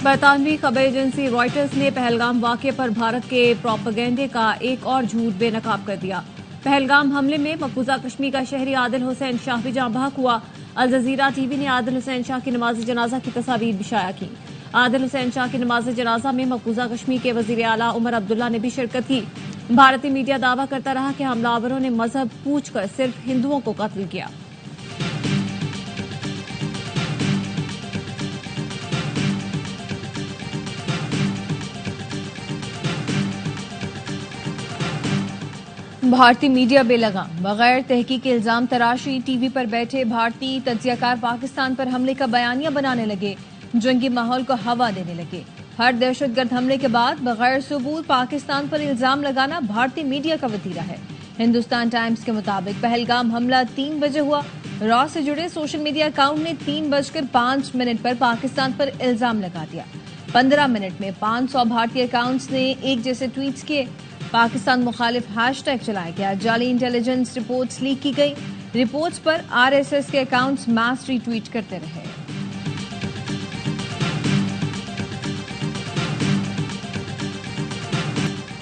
برطانوی خبر agency writers نے پہلگام واقعے پر بھارت کے پروپیگنڈے کا ایک اور جھوٹ بے نقاب کر دیا۔ پہلگام حملے میں مقبوضہ کشمیر کا شہری عادل حسین شاہ بھی جاں بحق ہوا۔ الجزیرہ ٹی وی نے عادل حسین شاہ کی نماز جنازہ کی تصاویر بھی شائع کی۔ عادل حسین شاہ کی نماز جنازہ میں مقبوضہ کشمیر کے وزیر اعلیٰ عمر عبداللہ نے بھی شرکت کی۔ بھارتی میڈیا دعویٰ کرتا رہا کہ حملہ آوروں نے مذہب پوچھ کر صرف ہندوؤں کو قتل کیا۔ بھارتی میڈیا بے لگام، بغیر تحقیق الزام تراشی ٹی وی پر بیٹھے بھارتی تجزیہ کار پاکستان پر حملے کا بیانیہ بنانے لگے، جنگی ماحول کو ہوا دینے لگے۔ ہر دہشت گرد حملے کے بعد بغیر ثبوت پاکستان پر الزام لگانا بھارتی میڈیا کا وتیرہ ہے۔ ہندوستان ٹائمز کے مطابق پہلگام حملہ 3 بجے ہوا۔ را سے جڑے سوشل میڈیا اکاؤنٹ نے 3:05 پر پاکستان پر الزام لگا دیا۔ 15 منٹ میں 500 بھارتی اکاؤنٹس نے ایک جیسے ٹویٹس کیے۔ پاکستان مخالف ہیش ٹیگ چلایا گیا، جعلی انٹیلیجنس رپورٹس لیک کی گئی۔ رپورٹس پر RSS کے اکاؤنٹس ماس ری ٹویٹ کرتے رہے۔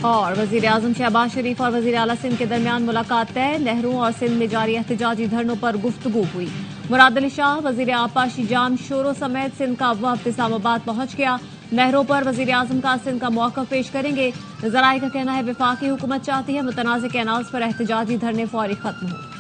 اور وزیر اعظم شہباز شریف اور وزیر اعلیٰ سندھ کے درمیان ملاقات طے، نہروں اور سندھ میں جاری احتجاجی دھرنوں پر گفتگو ہوئی۔ مراد علی شاہ وزیر آبپاشی جام شورو سمیت سندھ کا وفد اسلام آباد پہنچ گیا۔ نہروں پر وزیر اعظم کا سندھ کا موقف پیش کریں گے۔ ذرائع کا کہنا ہے وفاقی حکومت چاہتی ہے متنازع کینالز پر احتجاجی دھرنے فوری ختم ہوں۔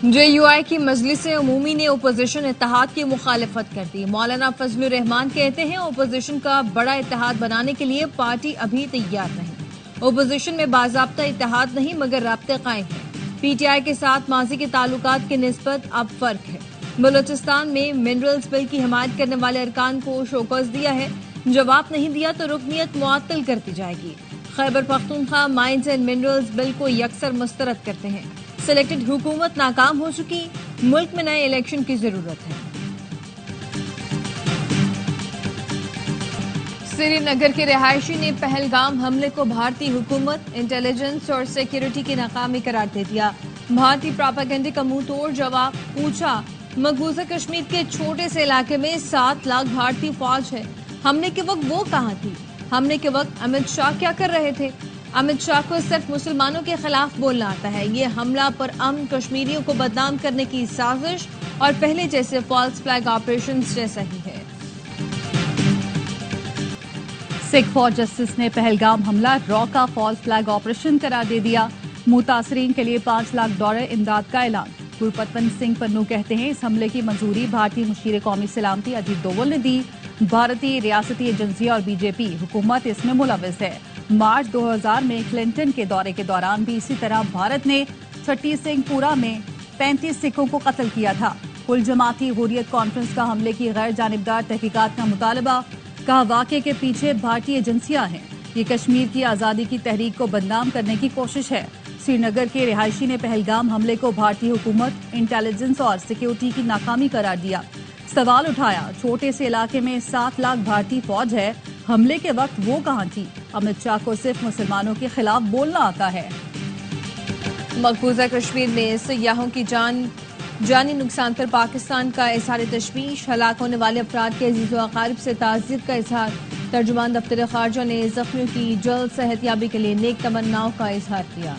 JUI کی مجلس عمومی نے اپوزیشن اتحاد کی مخالفت کر دی۔ مولانا فضل الرحمان کہتے ہیں اپوزیشن کا بڑا اتحاد بنانے کے لیے پارٹی ابھی تیار نہیں۔ اپوزیشن میں باضابطہ اتحاد نہیں مگر رابطے قائم ہیں۔ PTI کے ساتھ ماضی کے تعلقات کی نسبت اب فرق ہے۔ بلوچستان میں منرلز بل کی حمایت کرنے والے ارکان کو شوکاز دیا ہے، جواب نہیں دیا تو رکنیت معطل کر دی جائے گی۔ Khyber Pakhtunkhwa mines and minerals bill کو یکسر مسترد کرتے ہیں۔ سلیکٹڈ حکومت ناکام ہو چکی، ملک میں نئے الیکشن کی ضرورت ہے۔ سری نگر کے رہائشی نے پہلگام حملے کو بھارتی حکومت، انٹیلیجنس اور سیکیورٹی کی ناکامی قرار دے دیا۔ بھارتی پروپیگنڈے کا منہ توڑ جواب، پوچھا مقبوضہ کشمیر کے چھوٹے سے علاقے میں 7 لاکھ بھارتی فوج ہے، حملے کے وقت وہ کہاں تھی؟ حملے کے وقت امت شاہ کیا کر رہے تھے؟ امت شاہ کو صرف مسلمانوں کے خلاف بولنا آتا ہے۔ یہ حملہ پر کشمیریوں کو بدنام کرنے کی سازش اور پہلے جیسے فالس فلیگ آپریشنز جیسا ہی ہے۔ سکھ فار جسٹس نے پہلگام حملہ را کا فالس فلیگ آپریشن قرار دے دیا۔ متاثرین کے لیے $5 لاکھ امداد کا اعلان۔ گرپتون سنگھ پنو کہتے ہیں اس حملے کی منظوری بھارتی مشیر قومی سلامتی اجیت دوول نے دی۔ بھارتی ریاستی ایجنسی اور BJP حکومت اس میں ملوث ہے۔ مارچ 2000 میں کلنٹن کے دورے کے دوران بھی اسی طرح بھارت نے چھٹی سنگھ پورہ میں 35 سکھوں کو قتل کیا تھا۔ کل جماعتی حریت کانفرنس کا حملے کی غیر جانبدار تحقیقات کا مطالبہ، کہا واقعے کے پیچھے بھارتی ایجنسیاں ہیں، یہ کشمیر کی آزادی کی تحریک کو بدنام کرنے کی کوشش ہے۔ سری نگر کے رہائشی نے پہلگام حملے کو بھارتی حکومت، انٹیلیجنس اور سیکیورٹی کی ناکامی قرار دیا۔ سوال اٹھایا چھوٹے سے علاقے میں 7 لاکھ بھارتی فوج ہے، حملے کے وقت وہ کہاں تھی؟ امت شاہ کو صرف مسلمانوں کے خلاف بولنا آتا ہے۔ مقبوضہ کشمیر میں سیاحوں کی جانی نقصان پر پاکستان کا اظہار تشویش، ہلاک ہونے والے افراد کے عزیز و اقارب سے تعزیت کا اظہار۔ ترجمان دفتر خارجہ نے زخمیوں کی جلد صحت یابی کے لیے نیک تمناؤں کا اظہار کیا۔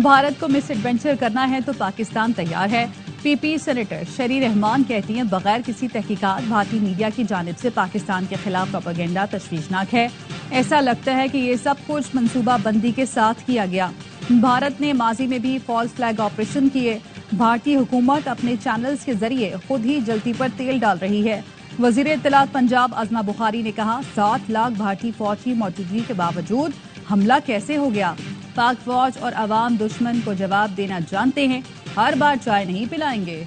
بھارت کو مس ایڈونچر کرنا ہے تو پاکستان تیار ہے۔ PP سینیٹر شری رحمان کہتی ہیں بغیر کسی تحقیقات بھارتی میڈیا کی جانب سے پاکستان کے خلاف پروپیگنڈا تشویشناک ہے۔ ایسا لگتا ہے کہ یہ سب کچھ منصوبہ بندی کے ساتھ کیا گیا۔ بھارت نے ماضی میں بھی فالس فلیگ آپریشن کیے۔ بھارتی حکومت اپنے چینلز کے ذریعے خود ہی جلتی پر تیل ڈال رہی ہے۔ وزیر اطلاعات پنجاب ازما بخاری نے کہا 7 لاکھ بھارتی فوج کی موجودگی کے باوجود حملہ کیسے ہو گیا؟ پاک فوج اور عوام دشمن کو جواب دینا جانتے ہیں، ہر بار چائے نہیں پلائیں گے۔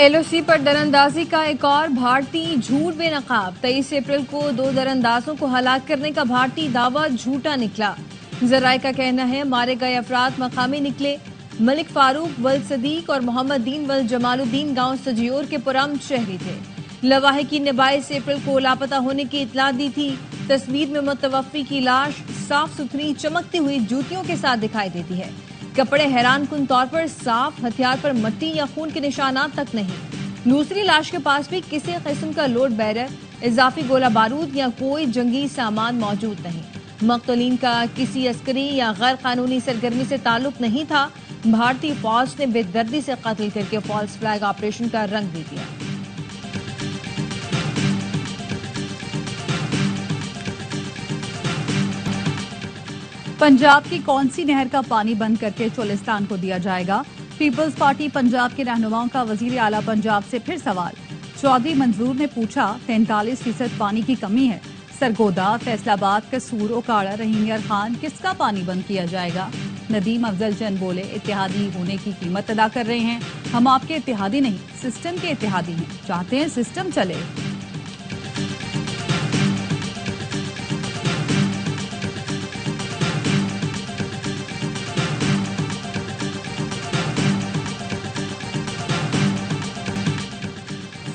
LOC پر دراندازی کا ایک اور بھارتی جھوٹ بے نقاب۔ 23 اپریل کو 2 دراندازوں کو ہلاک کرنے کا بھارتی دعویٰ جھوٹا نکلا۔ ذرائع کا کہنا ہے مارے گئے افراد مقامی نکلے۔ ملک فاروق ولد صدیق اور محمد دین ولد جمال الدین گاؤں سجیور کے پرامن شہری تھے۔ لواحقین نے 22 اپریل کو لاپتہ ہونے کی اطلاع دی تھی۔ تصویر میں متوفی کی لاش صاف ستھری چمکتی ہوئی جوتیوں کے ساتھ دکھائی دیتی ہے۔ کپڑے حیران کن طور پر صاف، ہتھیار پر مٹی یا خون کے نشانات تک نہیں۔ دوسری لاش کے پاس بھی کسی قسم کا لوڈ بیرر، اضافی گولہ بارود یا کوئی جنگی سامان موجود نہیں۔ مقتولین کا کسی عسکری یا غیر قانونی سرگرمی سے تعلق نہیں تھا۔ بھارتی فوج نے بے دردی سے قتل کر کے فالس فلیگ آپریشن کا رنگ دے دیا۔ پنجاب کی کون سی نہر کا پانی بند کر کے چولستان کو دیا جائے گا؟ پیپلز پارٹی پنجاب کے رہنماؤں کا وزیر اعلیٰ پنجاب سے پھر سوال۔ چودھری منظور نے پوچھا 43% پانی کی کمی ہے، سرگودا، فیصل آباد، قصور، اوکاڑا، رحیم یار خان کس کا پانی بند کیا جائے گا؟ ندیم افضل چند بولے اتحادی ہونے کی قیمت ادا کر رہے ہیں، ہم آپ کے اتحادی نہیں سسٹم کے اتحادی ہیں، چاہتے ہیں سسٹم چلے۔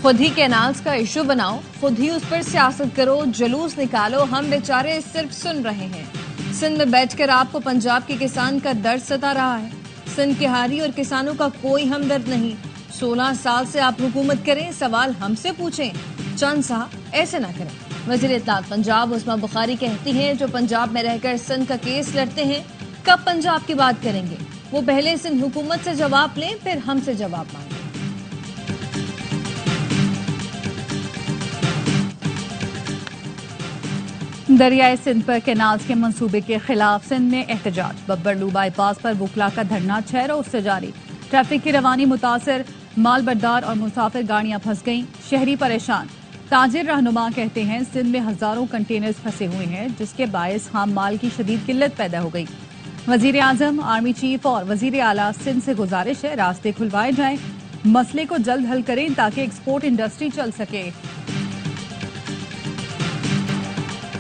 خود ہی کینالز کا ایشو بناؤ، خود ہی اس پر سیاست کرو، جلوس نکالو، ہم بیچارے صرف سن رہے ہیں۔ سندھ میں بیٹھ کر آپ کو پنجاب کے کسان کا درد ستا رہا ہے۔ سندھ کے ہاری اور کسانوں کا کوئی ہمدرد نہیں۔ 16 سال سے آپ حکومت کریں، سوال ہم سے پوچھیں۔ چند صاحب ایسے نہ کریں۔ وزیر اطلاعات پنجاب عثما بخاری کہتی ہیں جو پنجاب میں رہ کر سندھ کا کیس لڑتے ہیں کب پنجاب کی بات کریں گے؟ وہ پہلے سندھ حکومت سے جواب لیں پھر ہم سے جواب مانگیں۔ دریائے سندھ پر کینالز کے منصوبے کے خلاف سندھ میں احتجاج، ببرلو بائی پاس پر وکلا کا دھرنا 6 روز سے جاری۔ ٹریفک کی روانی متاثر، مال بردار اور مسافر گاڑیاں پھنس گئیں، شہری پریشان۔ تاجر رہنما کہتے ہیں سندھ میں ہزاروں کنٹینرز پھنسے ہوئے ہیں جس کے باعث خام مال کی شدید قلت پیدا ہو گئی۔ وزیر اعظم، آرمی چیف اور وزیر اعلیٰ سندھ سے گزارش ہے راستے کھلوائے جائیں، مسئلے کو جلد حل کریں تاکہ ایکسپورٹ انڈسٹری چل سکے۔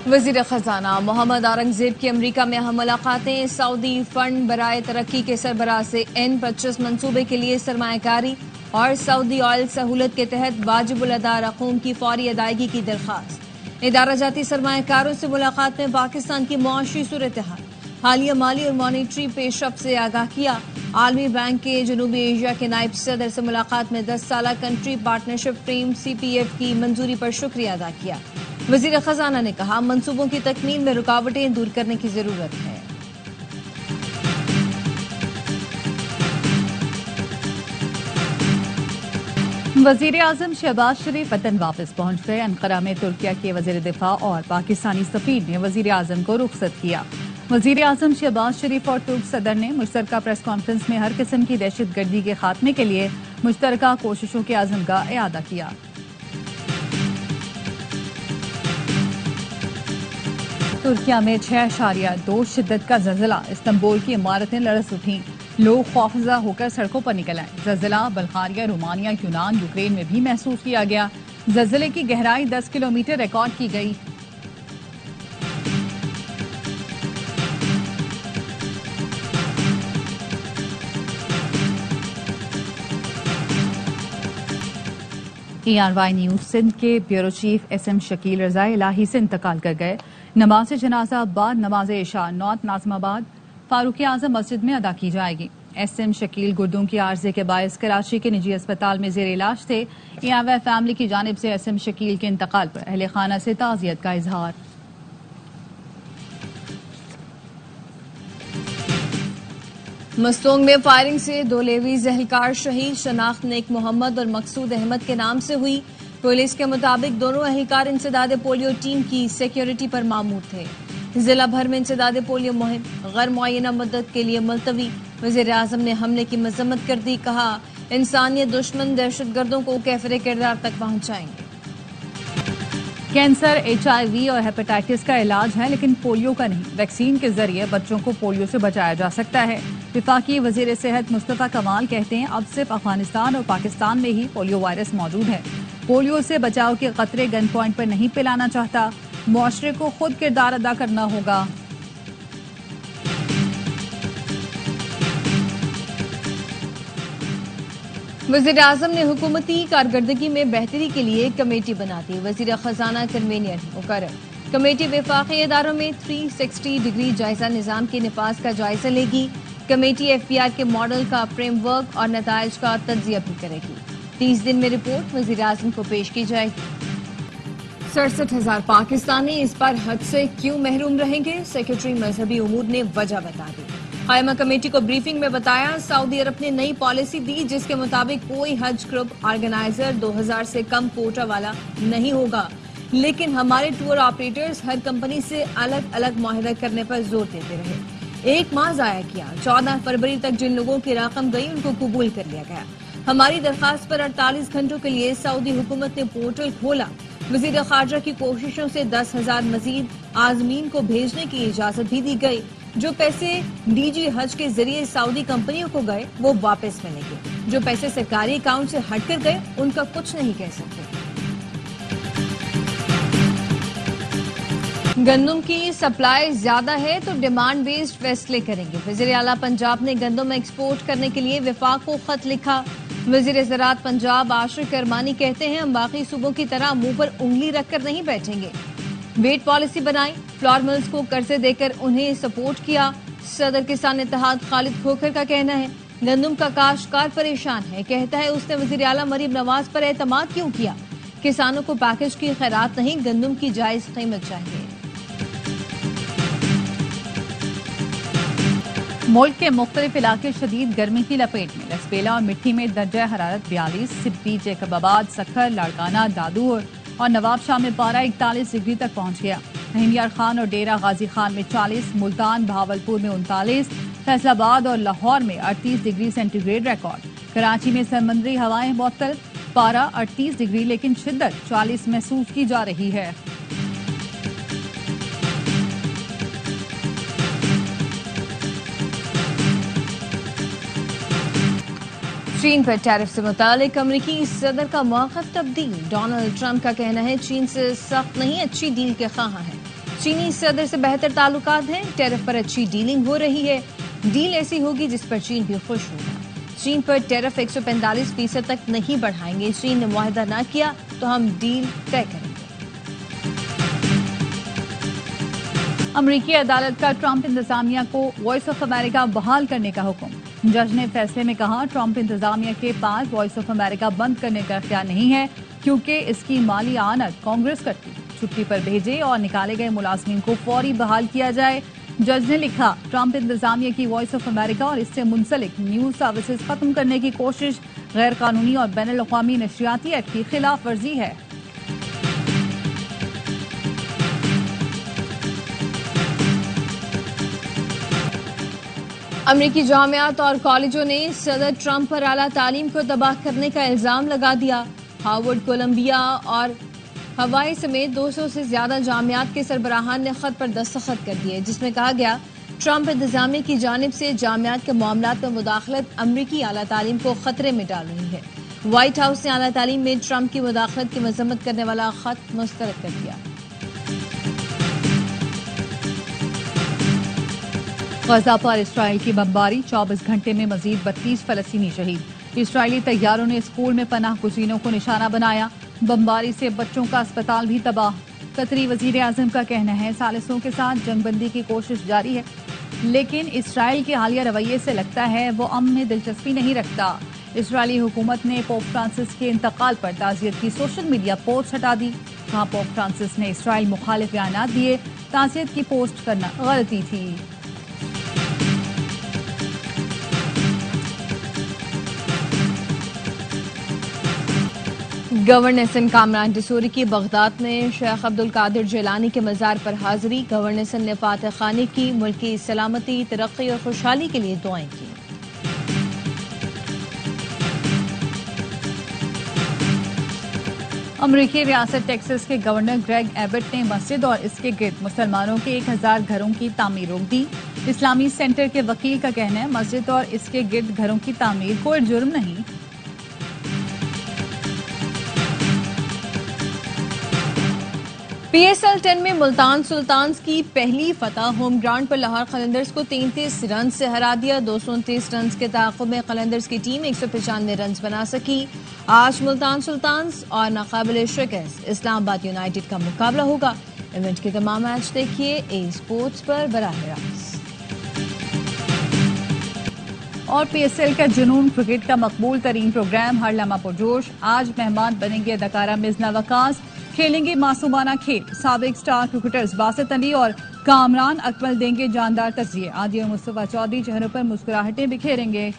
وزیر خزانہ محمد اورنگزیب کی امریکہ میں اہم ملاقاتیں، سعودی فنڈ برائے ترقی کے سربراہ سے N25 منصوبے کے لیے سرمایہ کاری اور سعودی آئل سہولت کے تحت واجب الادا رقوم کی فوری ادائیگی کی درخواست۔ ادارہ جاتی سرمایہ کاروں سے ملاقات میں پاکستان کی معاشی صورتحال، حالیہ مالی اور مانیٹری پیش رفت سے آگاہ کیا۔ عالمی بینک کے جنوبی ایشیا کے نائب صدر سے ملاقات میں 10 سالہ کنٹری پارٹنرشپ فریم CPF کی منظوری پر شکریہ ادا کیا۔ وزیر خزانہ نے کہا منصوبوں کی تکمیل میں رکاوٹیں دور کرنے کی ضرورت ہے۔ وزیر اعظم شہباز شریف وطن واپس پہنچ گئے۔ انقرہ میں ترکیہ کے وزیر دفاع اور پاکستانی سفیر نے وزیر اعظم کو رخصت کیا۔ وزیر اعظم شہباز شریف اور ترک صدر نے مشترکہ پریس کانفرنس میں ہر قسم کی دہشت گردی کے خاتمے کے لیے مشترکہ کوششوں کے عزم کا اعادہ کیا۔ ترکیہ میں 6.2 شدت کا زلزلہ، استنبول کی عمارتیں لرز اٹھیں، لوگ خوفزدہ ہو کر سڑکوں پر نکل آئے۔ زلزلہ بلغاریہ، رومانیہ، یونان، یوکرین میں بھی محسوس کیا گیا۔ زلزلے کی گہرائی 10 کلومیٹر ریکارڈ کی گئی۔ ERY نیوز سندھ کے بیورو چیف SM شکیل رضا الہی سے انتقال کر گئے۔ نماز جنازہ بعد نماز عشاء نعت ناظم آباد فاروق اعظم مسجد میں ادا کی جائے گی۔ SM شکیل گردوں کی عارضے کے باعث کراچی کے نجی اسپتال میں زیر علاج تھے۔ ERY فیملی کی جانب سے SM شکیل کے انتقال پر اہل خانہ سے تعزیت کا اظہار۔ مستونگ میں فائرنگ سے 2 لیویز اہلکار شہید، شناخت نیک محمد اور مقصود احمد کے نام سے ہوئی۔ پولیس کے مطابق دونوں اہلکار انسداد پولیو ٹیم کی سیکیورٹی پر مامور تھے۔ ضلع بھر میں انسداد پولیو مہم غیر معینہ مدت کے لیے ملتوی۔ وزیر اعظم نے حملے کی مذمت کر دی، کہا انسانیت دشمن دہشت گردوں کو کیفر کردار تک پہنچائیں گے۔ کینسر، HIV اور ہیپاٹائٹس کا علاج ہے لیکن پولیو کا نہیں۔ ویکسین کے ذریعے بچوں کو پولیو سے بچایا جا سکتا ہے۔ وفاقی وزیر صحت مصطفیٰ کمال کہتے ہیں اب صرف افغانستان اور پاکستان میں ہی پولیو وائرس موجود ہے۔ پولیو سے بچاؤ کے قطرے گن پوائنٹ پر نہیں پلانا چاہتا، معاشرے کو خود کردار ادا کرنا ہوگا۔ وزیر اعظم نے حکومتی کارکردگی میں بہتری کے لیے کمیٹی بنا دی، وزیر خزانہ کنوینئر مقرر۔ کمیٹی وفاقی اداروں میں 360 ڈگری جائزہ نظام کے نفاذ کا جائزہ لے گی۔ کمیٹی ایف بی آئی کے ماڈل کا فریم ورک اور نتائج کا تجزیہ بھی کرے گی۔ 30 دن میں رپورٹ وزیر اعظم کو پیش کی جائے گی۔ 67,000 پاکستانی اس بار حج سے کیوں محروم رہیں گے؟ سیکرٹری مذہبی امور نے وجہ بتا دی۔ قائمہ کمیٹی کو بریفنگ میں بتایا، سعودی عرب نے نئی پالیسی دی جس کے مطابق کوئی حج گروپ آرگنائزر 2000 سے کم کوٹا والا نہیں ہوگا، لیکن ہمارے ٹور آپریٹرز ہر کمپنی سے الگ الگ معاہدہ کرنے پر زور دیتے رہے۔ 1 ماہ ضائع کیا، 14 فروری تک جن لوگوں کی رقم گئی ان کو قبول کر لیا گیا۔ ہماری درخواست پر 48 گھنٹوں کے لیے سعودی حکومت نے پورٹل کھولا۔ وزیر خارجہ کی کوششوں سے 10,000 مزید عازمین کو بھیجنے کی اجازت بھی دی گئی۔ جو پیسے ڈی جی حج کے ذریعے سعودی کمپنیوں کو گئے وہ واپس ملیں گے، جو پیسے سرکاری اکاؤنٹ سے ہٹ کر گئے ان کا کچھ نہیں کہہ سکتے۔ گندم کی سپلائی زیادہ ہے تو ڈیمانڈ بیسڈ فیصلے کریں گے۔ وزیر اعلیٰ پنجاب نے گندم ایکسپورٹ کرنے کے لیے وفاق کو خط لکھا۔ وزیر زراعت پنجاب عاشق کرمانی کہتے ہیں ہم باقی صوبوں کی طرح منہ پر انگلی رکھ کر نہیں بیٹھیں گے۔ ویٹ پالیسی بنائی، فلور ملز کو قرضے دے کر انہیں سپورٹ کیا۔ صدر کسان اتحاد خالد کھوکھر کا کہنا ہے گندم کا کاشتکار پریشان ہے، کہتا ہے اس نے وزیر اعلیٰ مریم نواز پر اعتماد کیوں کیا؟ کسانوں کو پیکج کی خیرات نہیں، گندم کی جائز قیمت چاہیے۔ ملک کے مختلف علاقے شدید گرمی کی لپیٹ میں۔ لسبیلا اور مٹھی میں درجہ حرارت 42، سبی، جیکب آباد، سکھر، لاڑکانہ، دادور اور نواب شاہ میں پارہ 41 ڈگری تک پہنچ گیا۔ احمدیار خان اور ڈیرہ غازی خان میں 40، ملتان، بہاولپور میں 39، فیصل آباد اور لاہور میں 38 degree centigrade record. Karachi میں سمندری ہوائیں معطل، پارہ 38 ڈگری لیکن شدت 40 محسوس کی جا رہی ہے۔ چین پر ٹیرف سے متعلق امریکی صدر کا موقف تبدیل۔ ڈونلڈ ٹرمپ کا کہنا ہے چین سے سخت نہیں اچھی ڈیل کے خواہاں ہیں۔ چینی صدر سے بہتر تعلقات ہیں، ٹیرف پر اچھی ڈیلنگ ہو رہی ہے، ڈیل ایسی ہوگی جس پر چین بھی خوش ہوگا۔ چین پر ٹیرف 145% تک نہیں بڑھائیں گے، چین نے معاہدہ نہ کیا تو ہم ڈیل طے کریں گے۔ امریکی عدالت کا ٹرمپ انتظامیہ کو وائس آف امریکہ بحال کرنے کا حکم۔ جج نے فیصلے میں کہا ٹرمپ انتظامیہ کے پاس وائس آف امریکہ بند کرنے کا اختیار نہیں ہے کیونکہ اس کی مالی اعانت کانگریس کرتی ہے۔ چھٹی پر بھیجے اور نکالے گئے ملازمین کو فوری بحال کیا جائے۔ جج نے لکھا ٹرمپ انتظامیہ کی وائس آف امریکہ اور اس سے منسلک نیوز سروسز ختم کرنے کی کوشش غیر قانونی اور بین الاقوامی نشریاتی ایکٹ کی خلاف ورزی ہے۔ امریکی جامعات اور کالجوں نے صدر ٹرمپ پر اعلیٰ تعلیم کو تباہ کرنے کا الزام لگا دیا۔ ہارورڈ، کولمبیا اور ہوائی سمیت 200 سے زیادہ جامعات کے سربراہان نے خط پر دستخط کر دیے جس میں کہا گیا ٹرمپ انتظامیہ کی جانب سے جامعات کے معاملات میں مداخلت امریکی اعلیٰ تعلیم کو خطرے میں ڈال رہی ہے۔ وائٹ ہاؤس نے اعلیٰ تعلیم میں ٹرمپ کی مداخلت کی مذمت کرنے والا خط مسترد کر دیا۔ غزہ پر اسرائیل کی بمباری، 24 گھنٹے میں مزید 32 فلسطینی شہید۔ اسرائیلی طیاروں نے اسکول میں پناہ گزینوں کو نشانہ بنایا، بمباری سے بچوں کا اسپتال بھی تباہ۔ قطری وزیر اعظم کا کہنا ہے ثالثوں کے ساتھ جنگ بندی کی کوشش جاری ہے، لیکن اسرائیل کے حالیہ رویے سے لگتا ہے وہ امن میں دلچسپی نہیں رکھتا۔ اسرائیلی حکومت نے پوپ فرانسس کے انتقال پر تعزیت کی سوشل میڈیا پوسٹ ہٹا دی، کہا پوپ فرانسس نے اسرائیل مخالف بیانات دیے، تعزیت کی پوسٹ کرنا غلطی تھی۔ گورنر سندھ کامران ڈسوری کی بغداد میں شیخ عبدالقادر جیلانی کے مزار پر حاضری، گورنر سندھ نے فاتح خانی کی، ملک کی سلامتی، ترقی اور خوشحالی کے لیے دعائیں کی۔ امریکی ریاست ٹیکساس کے گورنر گریگ ایبٹ نے مسجد اور اس کے گرد مسلمانوں کے 1000 گھروں کی تعمیر روک دی۔ اسلامی سینٹر کے وکیل کا کہنا ہے مسجد اور اس کے گرد گھروں کی تعمیر کوئی جرم نہیں۔ پی ایس ایل 10 میں ملتان سلطانز کی پہلی فتح، ہوم گراؤنڈ پر لاہور قلندرز کو 33 رنز سے ہرا دیا۔ 229 رنز کے تعاقب میں قلندرز کی ٹیم 195 رنز بنا سکی۔ آج ملتان سلطانز اور ناقابل شکست اسلام آباد یونائیٹڈ کا مقابلہ ہوگا۔ ایونٹ کے تمام میچ دیکھیے اے اسپورٹس پر براہ راست۔ اور پی ایس ایل کا جنون کرکٹ کا مقبول ترین پروگرام ہر لمحہ پرجوش۔ آج مہمان بنیں گے اداکارہ مزنہ وقاص، کھیلیں گے معصومانہ کھیل۔ سابق سٹار کرکٹرز باسط علی اور کامران اکمل دیں گے جاندار تجزیے۔ عادل مصطفیٰ چودھری چہروں پر مسکراہٹیں بکھیریں گے۔